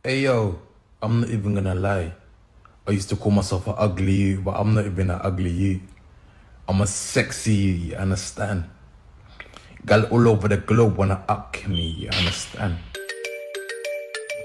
Hey yo, I'm not even gonna lie. I used to call myself an ugly you, but I'm not even an ugly you. I'm a sexy you understand? Gal all over the globe wanna up me, you understand?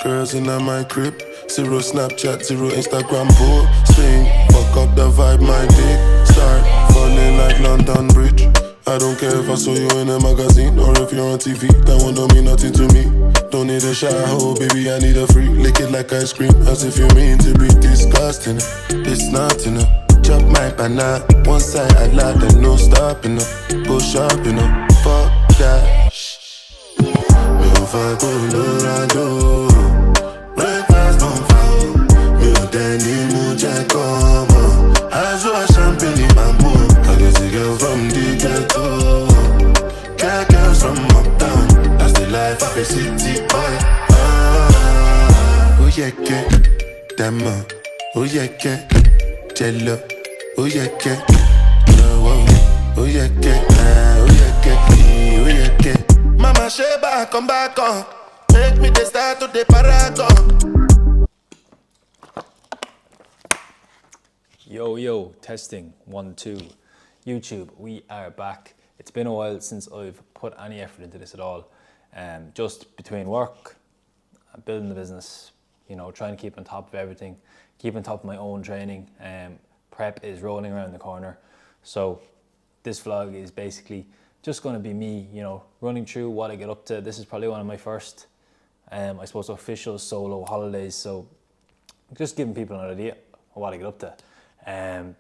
Girls in my crib, zero Snapchat, zero Instagram posting. Fuck up the vibe, my dick start falling like London Bridge. I don't care if I saw you in a magazine or if you're on TV. That one don't mean nothing to me. Don't need a shower, baby, I need a free. Lick it like ice cream, as if you mean to be disgusting. It's not enough. Chop my banana, one side I like, then no stopping up. Go shopping up, fuck that. Me on fire, Colorado. Breakfast on fire. Me on Danny Muja come. I saw a champagne bamboo. I guess a girl from the ghetto. Cat girls from uptown. That's the life of a city boy. Oh yeah, get Dama. Oh yeah, get Jello. Oh yeah, get oh yeah, get oh yeah, get oh yeah, get. Mama Sheba, come back on. Make me the start to the paragon. Yo, testing, 1, 2. YouTube, we are back. It's been a while since I've put any effort into this at all. Just between work, building the business, trying to keep on top of everything, keep on top of my own training. Prep is rolling around the corner. So this vlog is basically just going to be me, running through what I get up to. This is probably one of my first, I suppose, official solo holidays. So just giving people an idea of what I get up to.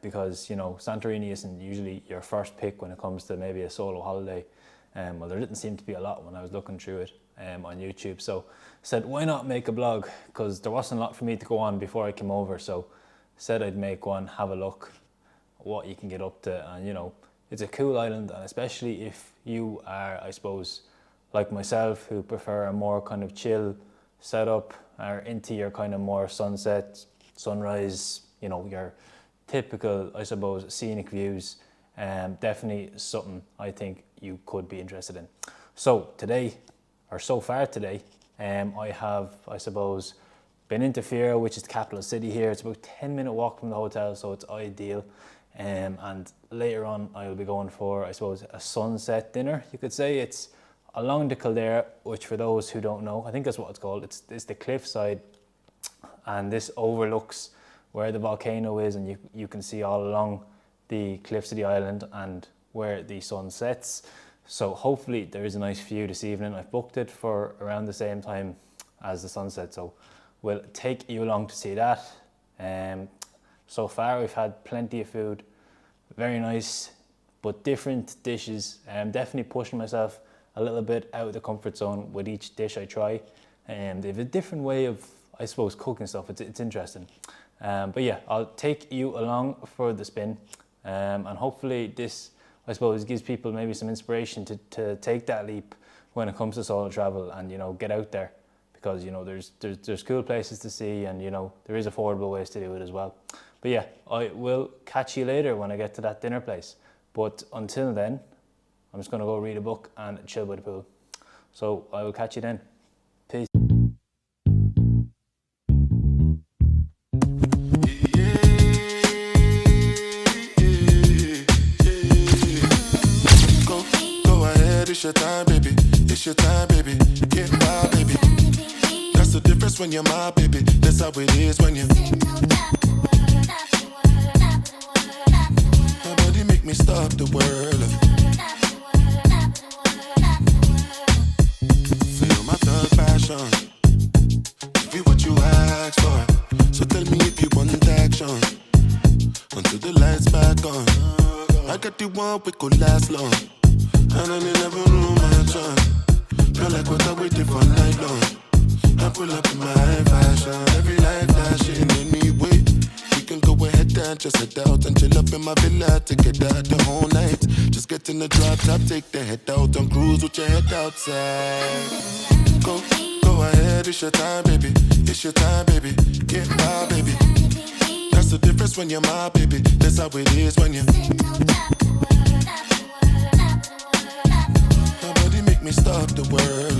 Because Santorini isn't usually your first pick when it comes to maybe a solo holiday. Well, there didn't seem to be a lot when I was looking through it on YouTube. So I said, why not make a blog? Because there wasn't a lot for me to go on before I came over. So said I'd make one, have a look what you can get up to. And it's a cool island, and especially if you are, I suppose, like myself, who prefer a more kind of chill setup, or into your kind of more sunset, sunrise, your typical, I suppose, scenic views. Definitely something I think you could be interested in. So so far today, I have, I suppose, been into Fira, which is the capital city here. It's about 10-minute walk from the hotel, so it's ideal. And later on, I'll be going for, I suppose, a sunset dinner, you could say. It's along the Caldera, which for those who don't know, I think that's what it's called. It's the cliffside, and this overlooks where the volcano is, and you can see all along the cliffs of the island and where the sun sets. So hopefully there is a nice view this evening. I've booked it for around the same time as the sunset, so we'll take you along to see that. So far we've had plenty of food, very nice, but different dishes. Definitely pushing myself a little bit out of the comfort zone with each dish I try. They have a different way of, I suppose, cooking stuff. It's interesting. But yeah, I'll take you along for the spin, and hopefully this, I suppose, gives people maybe some inspiration to take that leap when it comes to solo travel and get out there, because there's cool places to see, and there is affordable ways to do it as well. But yeah, I will catch you later when I get to that dinner place. But until then, I'm just going to go read a book and chill by the pool. So I will catch you then. Peace. It's your time, baby. It's your time, baby. Get wild, baby. That's the difference when you're my baby. That's how it is when you. My body make me stop the world. Feel my thug passion. Be what you ask for. So tell me if you want action. Until the lights back on. I got the one we could last long. And I never knew my chance. Feel like what I waited for night long. I pull up in my high fashion. Every light flashing anyway. We can go ahead and just head out and chill up in my villa together the whole night. Just get in the drop top, take the head out and cruise with your head outside. Go ahead, it's your time, baby. It's your time, baby. Get wild, baby. That's the difference when you're my baby. That's how it is when you. Me stop the world.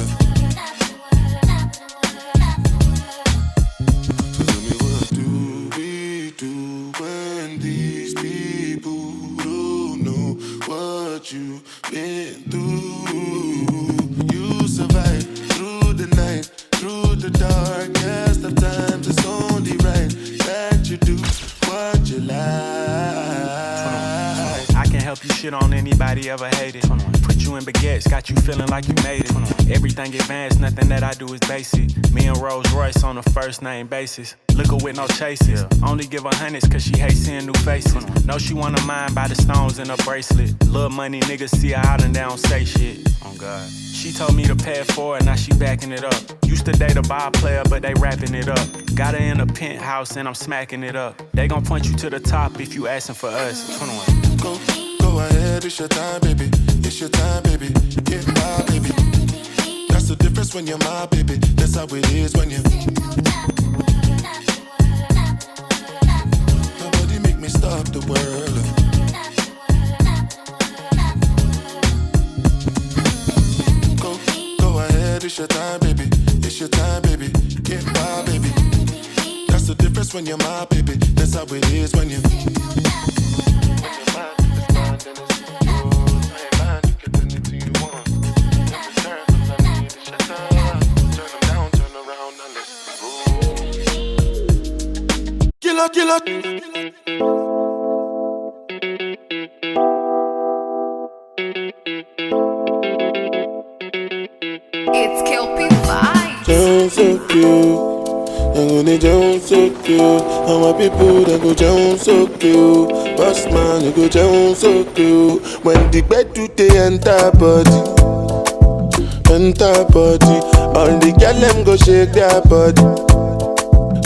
anybody ever hated. Put you in baguettes, got you feeling like you made it. Everything advanced, nothing that I do is basic. Me and Rolls Royce on a first name basis. Liquor with no chases. Only give her hundreds cause she hates seeing new faces. Know she wanna mind by the stones in her bracelet. Little money niggas see her out and they don't say shit. Oh God. She told me to pay it forward, now she backing it up. Used to date a ball player, but they wrapping it up. Got her in a penthouse and I'm smacking it up. They gon' point you to the top if you asking for us. 21. Go ahead, it's your time, baby. It's your time, baby. Get my baby. That's the difference when you're my baby. That's how it is when you. Nobody make me stop the world. Go ahead, it's your time, baby. It's your time, baby. Get my baby. That's the difference when you're my baby. That's how it is when you. Killer. It's Kelpie Vibes. Sound so cute. I'm gonna jump so cute. And my people they go jump so cute. Boss man you go jump so cute. When the bed do they enter body. All the girl them go shake their body.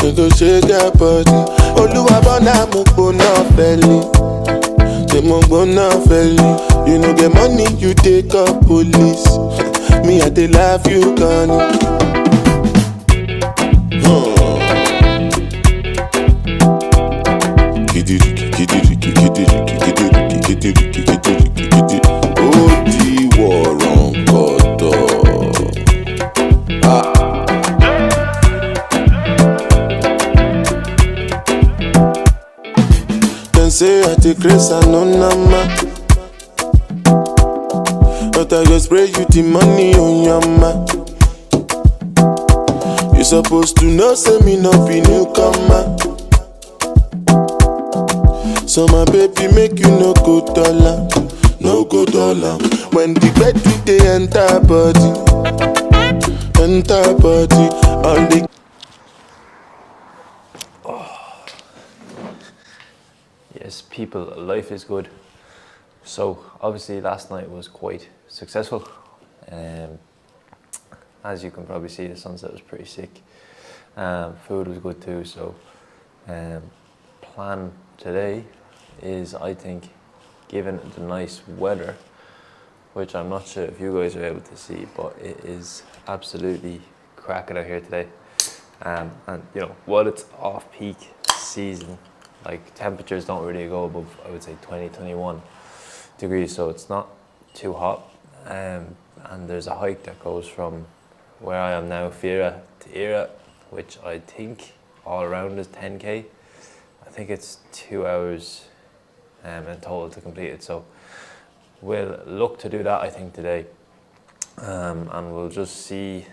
They go shake their body. Oluwa bona mo gbona feli. They mo gbona feli. You know get money you take up police. Me I dey love you gone. Say I take grace and no nama. But I go spray you the money on your ma. You supposed to know say me no be newcomer. So my baby make you no go dollar. No go dollar. When the bed do they enter body. All the Yes, people, life is good. So obviously last night was quite successful. As you can probably see, the sunset was pretty sick. Food was good too. So plan today is, I think, given the nice weather, which I'm not sure if you guys are able to see, but it is absolutely cracking out here today. And you know, while it's off peak season, like temperatures don't really go above, I would say 20-21 degrees, so it's not too hot. And there's a hike that goes from where I am now, Fira, to Era, which I think all around is 10k. I think it's 2 hours in total to complete it. So we'll look to do that, I think, today. And we'll just see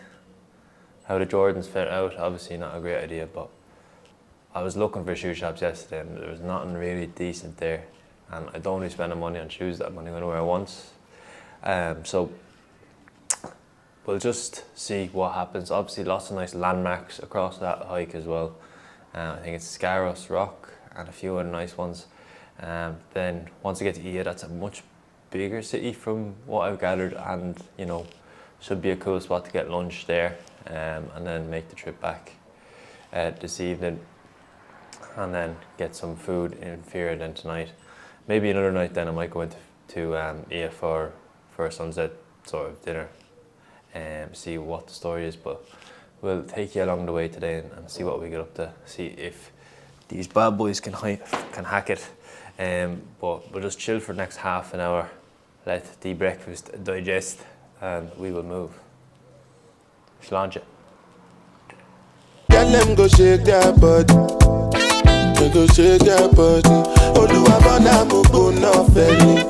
how the Jordans fit out. Obviously not a great idea, but I was looking for shoe shops yesterday and there was nothing really decent there, and I don't really spend the money on shoes that I'm only going to wear once. So we'll just see what happens. Obviously lots of nice landmarks across that hike as well. I think it's Scaros Rock and a few other nice ones. Then once I get to Ia, that's a much bigger city from what I've gathered, and you know, should be a cool spot to get lunch there, and then make the trip back this evening. And then get some food in Fira then tonight. Maybe another night then I might go into Ia for a sunset sort of dinner and see what the story is. But we'll take you along the way today and see what we get up to, see if these bad boys can hack it. But we'll just chill for the next half an hour, let the breakfast digest, and we will move. Sláinte. Tell them go shake their body. They go shake their body. Oluwa bona mo go na feli.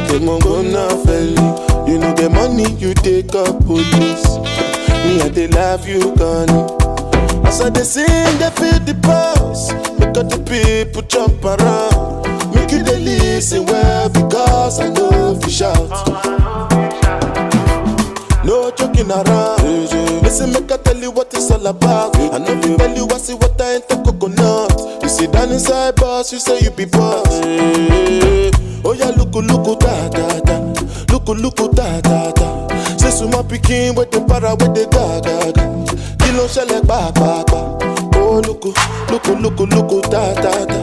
They mo go na feli. You know the money you take up police. Me I dey love you gone. As I dey sing, they feel the pulse. Make all the people jump around. Make you dey listen well because I know shout. No joking around. Listen, make I tell you what it's all about. I know you tell you I see what I ain't the coconut. You sit down inside boss, you say you be boss. Oh yeah, look da da da. Look da da da. Say suma pikin with the para with the ga ga ga. Kilo shele ba ba ba. Oh look da da da.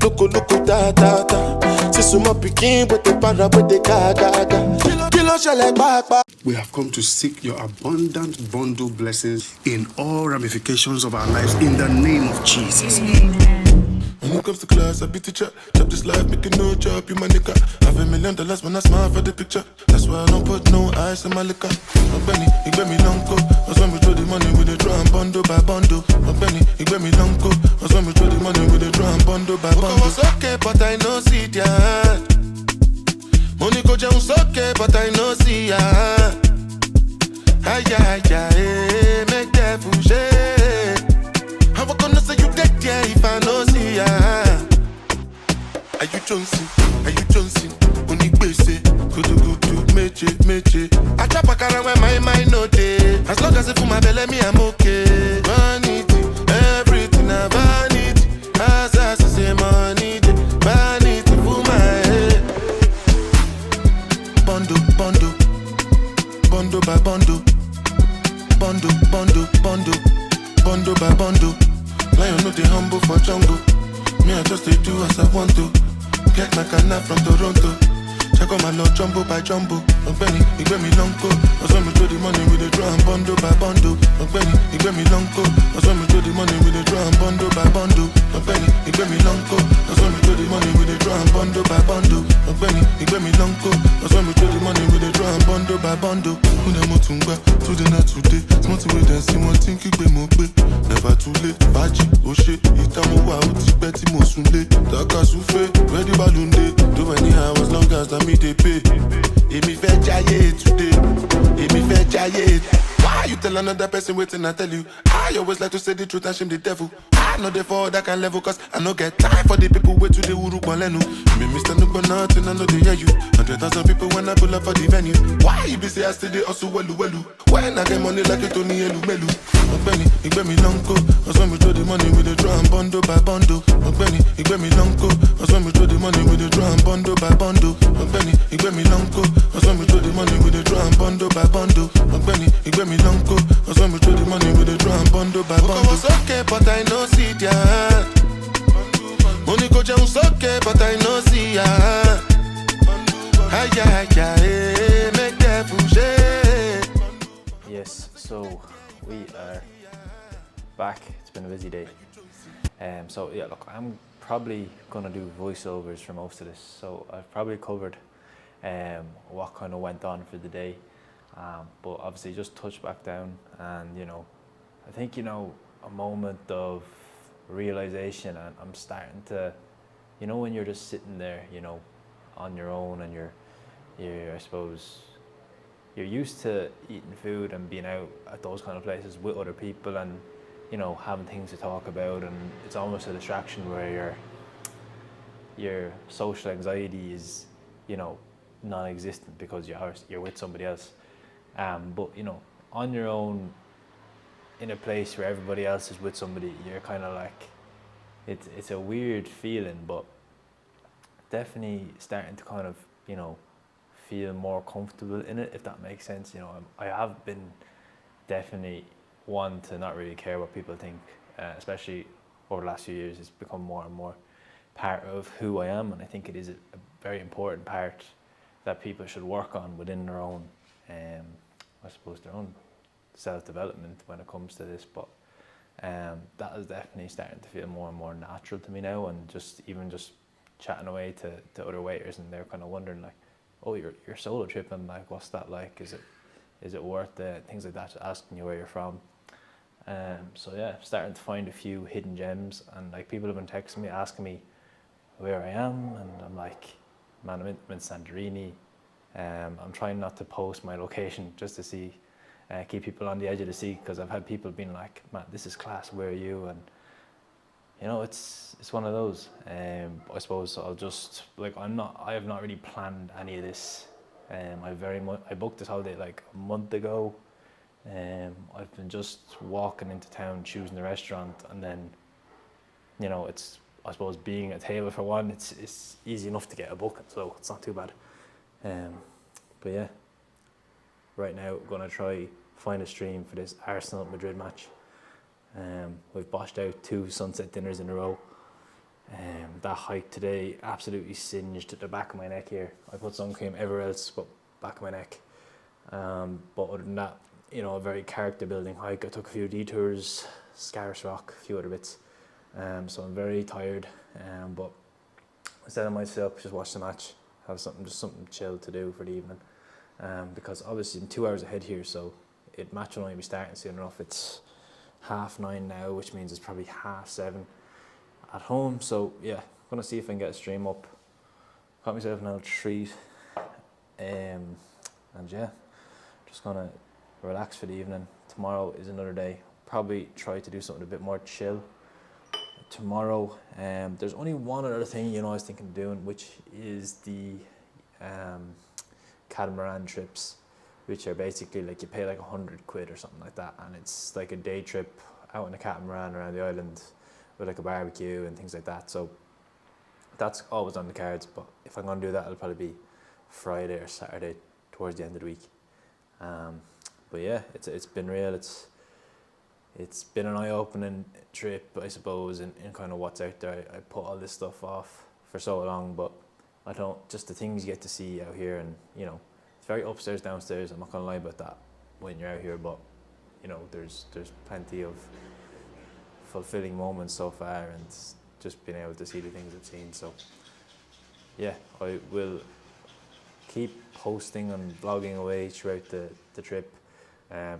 Look da da da. Say suma pikin with the para with the ga ga ga. Kilo shele ba ba. We have come to seek your abundant bundle blessings in all ramifications of our lives in the name of Jesus. When it comes to class, I be teacher. Chop this life, make it no chop, you my nigga. Have $1 million when I smile for the picture. That's why I don't put no ice in my liquor. My Benny, he gave me long coat. That's when we throw the money with the drum bundle by bundle. My Benny, he gave me long coat. That's when we throw the money with the drum bundle by bundle. I was okay, but I know see that. Money go Jones okay, but I know see ya. Ay, make that fouché. How I gonna say you dead, yeah, if I know see ya? Are you Johnson? Only base, good, meche. I trap a car when my mind no day. As long as it for my belly, me, I'm okay. Vanity, everything I vanity. As I say money, vanity for my head. Bundle by bundle. Bundle by bundle. Lion no they humble for jungle. Me I just they do as I want to. Get my canna from Toronto. Check on my lord jumbo by jumbo. Benny, he gave me long coat. I saw me throw the money with the drum bundle by bundle. Benny, he gave me long coat. I saw me throw the money with the drum bundle by bundle. Benny, he gave me long coat. I saw me throw the money with the drum bundle by bundle. Benny, he gave me long coat. I saw me throw the money with the drum bundle by bundle. Who them motunga? Today not today. Smart way then see one thing keep them up. Never too late. Baji, Oshe, Itamu wa uti beti mosunle. Taka souffle, ready balloon day. Do any hours long as the me they pay. Emi fe jaye today. Emi fe jaye. Why you tell another person waiting? I tell you. I always like to say the truth and shame the devil. I know they fall that can level cause I no get time for the people wait to the uru balenu. Me Mr. Nuba nothing, I know they hear you. 100,000 people when I pull up for the venue. Why you be say I still they also welu. When I get money like it only elu melu. Benny, he gave me long coat. I saw me throw the money with the drum bundle by bundle. Benny, he gave me long coat. I saw me throw the money with the drum bundle by bundle. Benny, he gave me long coat. I saw me throw the money with the drum bundle by bundle. Benny, he gave me long coat. I saw me throw the money with the drum bundle by bundle. I was okay, but I know see that. Money go Jones okay, but I know see ya. Ay, make that fouché. Yes, so we are back. It's been a busy day. So yeah, look, I'm probably gonna do voiceovers for most of this. So I've probably covered what kind of went on for the day, but obviously just touch back down and I think a moment of realization, and I'm starting to, when you're just sitting there, on your own, and you're I suppose you're used to eating food and being out at those kind of places with other people and having things to talk about, and it's almost a distraction where your social anxiety is non-existent because you're with somebody else, but on your own in a place where everybody else is with somebody, you're kind of like, it's a weird feeling, but definitely starting to kind of feel more comfortable in it, if that makes sense. I have been definitely one to not really care what people think, especially over the last few years. It's become more and more part of who I am, and I think it is a very important part that people should work on within their own, I suppose, their own self-development when it comes to this. But that is definitely starting to feel more and more natural to me now, and just chatting away to other waiters, and they're kind of wondering like, oh, you're solo tripping, like what's that like, is it worth it, things like that, just asking you where you're from. So yeah, starting to find a few hidden gems, and like people have been texting me asking me where I am, and I'm like, man, I'm in Santorini. I'm trying not to post my location just to see, keep people on the edge of the seat, because I've had people being like, man, this is class, where are you? And it's one of those. I suppose I'll just, like, I have not really planned any of this I booked this holiday like a month ago. I've been just walking into town, choosing the restaurant, and then, you know, it's, I suppose, being at table for one, it's easy enough to get a booking, so it's not too bad. But yeah, right now I'm gonna try find a stream for this Arsenal Madrid match. We've boshed out 2 sunset dinners in a row. That hike today absolutely singed the back of my neck here. I put sun cream everywhere else but back of my neck. But other than that, you know, a very character building hike. I took a few detours, Scarce Rock, a few other bits. So I'm very tired, but instead of myself, just watch the match, have something chill to do for the evening. Because obviously I'm 2 hours ahead here, so match will only be starting soon enough. It's 9:30 now, which means it's probably 7:30 at home. So yeah, I'm gonna see if I can get a stream up. Got myself an old treat, and yeah, just gonna relax for the evening. Tomorrow is another day. Probably try to do something a bit more chill tomorrow. There's only one other thing, you know, I was thinking of doing, which is the catamaran trips, which are basically like you pay like £100 or something like that, and it's like a day trip out in a catamaran around the island with like a barbecue and things like that. So that's always on the cards, but if I'm gonna do that, it'll probably be Friday or Saturday towards the end of the week. But yeah, it's been real. It's been an eye-opening trip, I suppose, in kind of what's out there. I put all this stuff off for so long, but I don't, just the things you get to see out here, and you know, it's very upstairs, downstairs. I'm not gonna lie about that when you're out here, but you know, there's plenty of fulfilling moments so far, and just being able to see the things I've seen. So yeah, I will keep posting and vlogging away throughout the trip.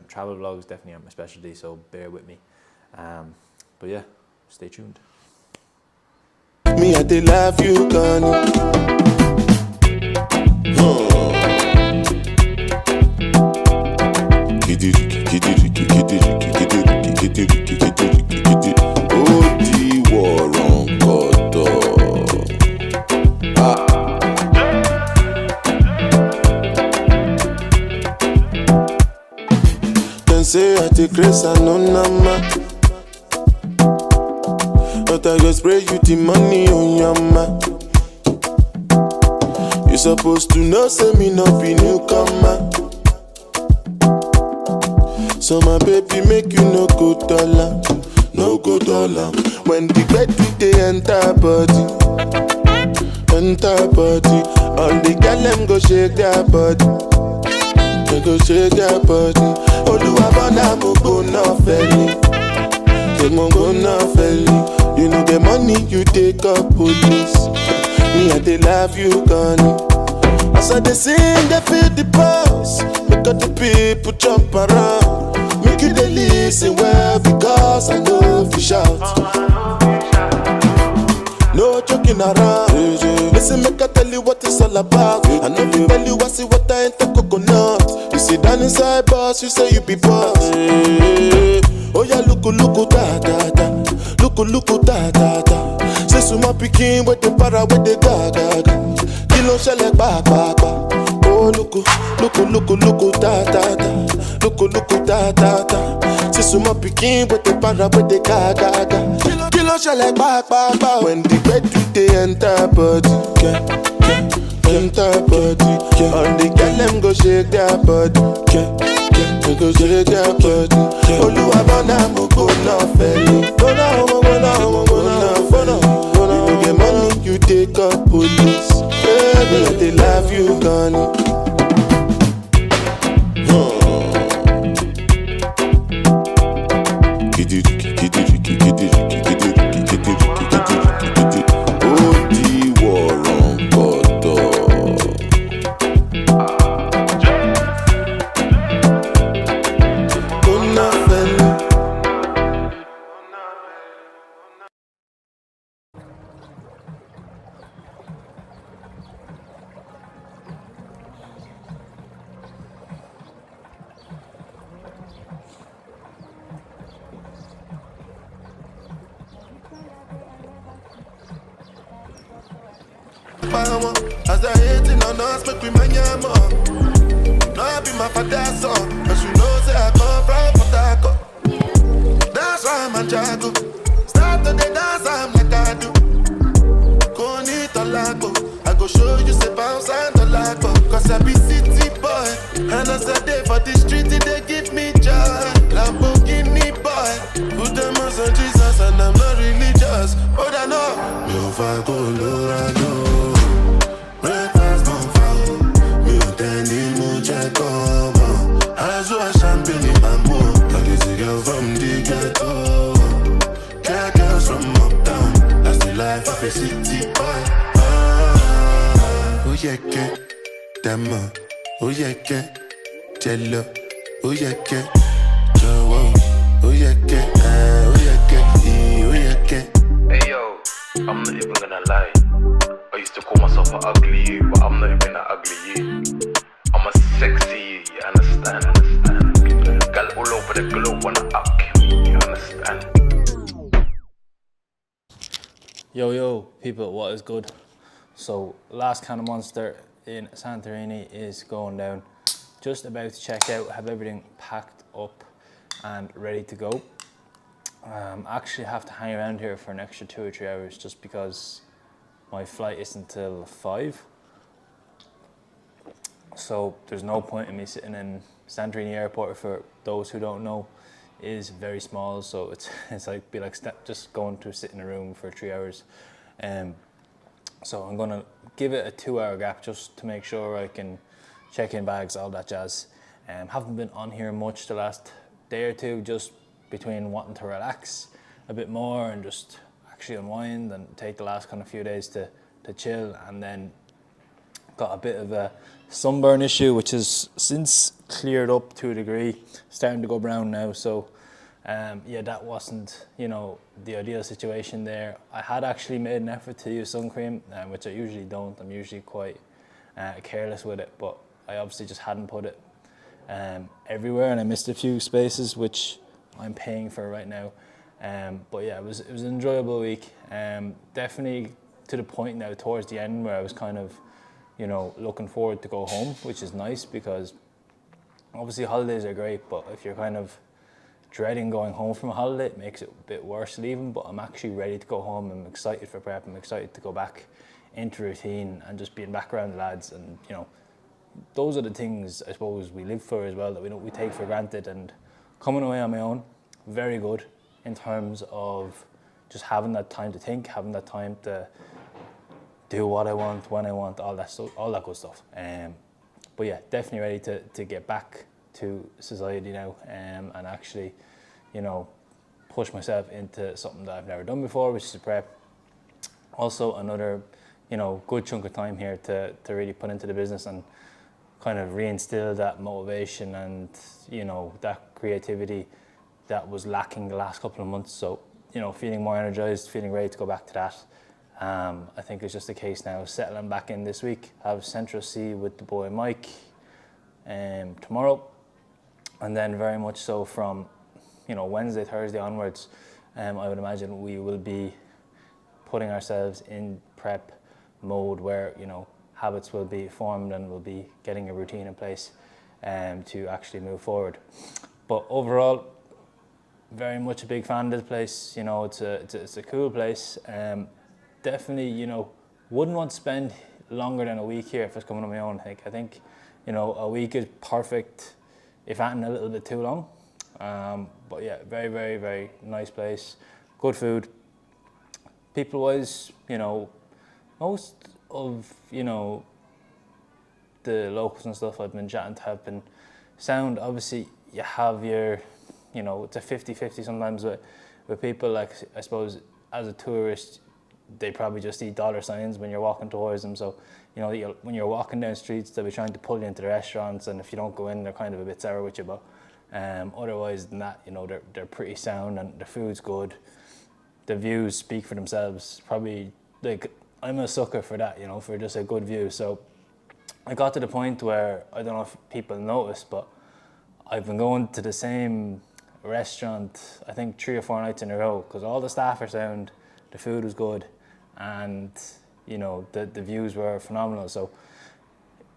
Travel vlogs definitely aren't my specialty, so bear with me. But yeah, stay tuned. Me, I did love you, Connie. Say I take grace and no nama, but I go spray you the money on your ma. You supposed to know, say me not be newcomer. So my baby make you no go dollar, no go dollar. When the bed do they enter body, all the girl them go shake their body. They go shake their body. Oluwabana mo go na feli. They mo go na feli. You know the money you take up police. Me I they love you, Connie. As I they sing, they feel the pulse. Make all the people jump around. Make you they listen well, because I know if you shout. No joking around. Listen, make I tell you what it's all about. I know you tell you I see what I ain't the coconut. You sit down inside boss, you say you be boss. Oh yeah, look da da da, look da da da. Say suma pikin with the para with the ga ga ga. Kilo shele ba ba ba. Oh look da da da, look da da da. Say suma pikin with the para with the ga ga ga. Kilo shele ba ba ba. When the bed do they enter body, enter body. All the girl them go shake their body, they go shake their body. Oluwabana mo go na feli, go na. You get money, you take up police. Baby, they love you, Connie. power. As I hating on us, make we man ya more. No, I be my father's son. As you know, say I come from Potako. That's why I'm a jago. Start to the dance, I'm like I do. Koni Tolago. I go show you say bounce and Tolago. Cause I be city boy. And as I day for the street, they give me joy. Lamborghini boy. Put them on Jesus and I'm not religious. But I know. Me if I go low, I know. Breakfast don't fall. Me attending mucha como. As well champagne in bamboo. I get a girl from the ghetto. Got girls from uptown. That's the life of a city boy. Oh yeah, que Dama. Oh yeah, que Jello. Oh yeah, que Joe. Oh yeah, que oh yeah, que oh yeah, que. Hey yo, I'm not even gonna lie. I used to call myself an ugly you, but I'm not even an ugly you. I'm a sexy you, you understand? Girl all over the globe wanna up me, you understand? Yo, people, what is good? So, last can of Monster in Santorini is going down. Just about to check out, have everything packed up and ready to go. Actually have to hang around here for an extra 2 or 3 hours just because my flight isn't till 5. So there's no point in me sitting in Santorini airport. For those who don't know, is very small, so it's like just going to sit in a room for 3 hours. So I'm gonna give it a 2-hour gap just to make sure I can check in bags, all that jazz. Haven't been on here much the last day or two, just between wanting to relax a bit more and just actually unwind and take the last kind of few days to chill, and then got a bit of a sunburn issue which has since cleared up to a degree, starting to go brown now. So yeah, that wasn't, the ideal situation there. I had actually made an effort to use sun cream, which I usually don't. I'm usually quite careless with it, but I obviously just hadn't put it everywhere, and I missed a few spaces which I'm paying for right now. But yeah, it was an enjoyable week. Definitely to the point now towards the end where I was kind of, looking forward to go home, which is nice because obviously holidays are great, but if you're kind of dreading going home from a holiday, it makes it a bit worse leaving. But I'm actually ready to go home. I'm excited for prep. I'm excited to go back into routine and just being back around the lads. And those are the things I suppose we live for as well, that we take for granted. And coming away on my own, very good in terms of just having that time to think, having that time to do what I want, when I want, all that stuff, all that good stuff. But yeah, definitely ready to get back to society now, and actually, push myself into something that I've never done before, which is a prep. Also another, good chunk of time here to really put into the business and kind of reinstill that motivation and, that creativity that was lacking the last couple of months. So, feeling more energized, feeling ready to go back to that. I think it's just a case now of settling back in this week. I have Central C with the boy Mike tomorrow, and then very much so from Wednesday, Thursday onwards, I would imagine we will be putting ourselves in prep mode where habits will be formed and we'll be getting a routine in place to actually move forward. But overall, very much a big fan of this place. It's a cool place. Definitely, wouldn't want to spend longer than a week here if it's coming on my own. I think, a week is perfect, if anything a little bit too long. But yeah, very, very, very nice place. Good food. People-wise, most of, the locals and stuff I've been chatting to have been sound. Obviously, you have your, it's a 50-50 sometimes with people. Like, I suppose, as a tourist, they probably just see dollar signs when you're walking towards them. So, when you're walking down streets, they'll be trying to pull you into the restaurants, and if you don't go in, they're kind of a bit sour with you. But otherwise than that, they're pretty sound and the food's good. The views speak for themselves. Probably, I'm a sucker for that, for just a good view. So I got to the point where, I don't know if people notice, but I've been going to the same restaurant, I think 3 or 4 nights in a row, because all the staff are sound, the food was good, and you know, the views were phenomenal. So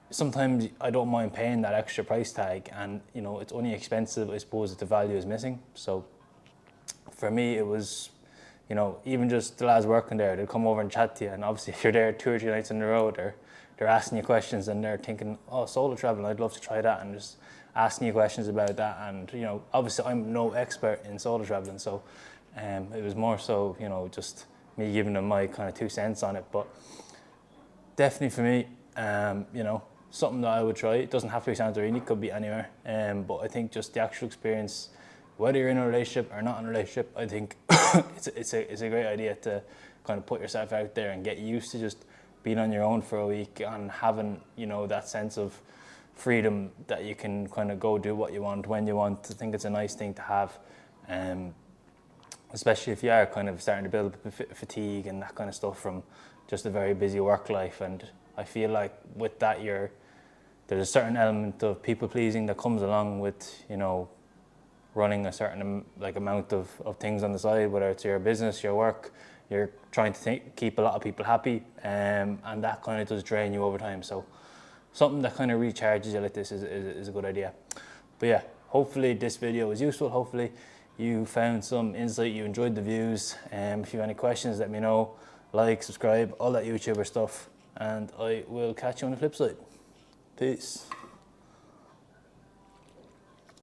sometimes I don't mind paying that extra price tag, and you know, it's only expensive, I suppose, if the value is missing. So for me, it was, you know, even just the lads working there, they'd come over and chat to you, and obviously if you're there 2 or 3 nights in a row, they're asking you questions, and they're thinking, oh, solo traveling, I'd love to try that, and just asking you questions about that. And you know, obviously I'm no expert in solo traveling, so it was more so, you know, just me giving them my kind of 2 cents on it. But definitely for me, you know, something that I would try. It doesn't have to be Santorini, it could be anywhere. But I think just the actual experience, whether you're in a relationship or not in a relationship, I think it's a great idea to kind of put yourself out there and get used to just being on your own for a week and having, you know, that sense of freedom that you can kind of go do what you want when you want. I think it's a nice thing to have, especially if you are kind of starting to build up fatigue and that kind of stuff from just a very busy work life. And I feel like with that, there's a certain element of people pleasing that comes along with, you know, running a certain like amount of things on the side, whether it's your business, your work. You're trying to keep a lot of people happy, and that kind of does drain you over time. So something that kind of recharges you like this is a good idea. But yeah, hopefully this video was useful. Hopefully you found some insight, you enjoyed the views. If you have any questions, let me know. Like, subscribe, all that YouTuber stuff, and I will catch you on the flip side. Peace.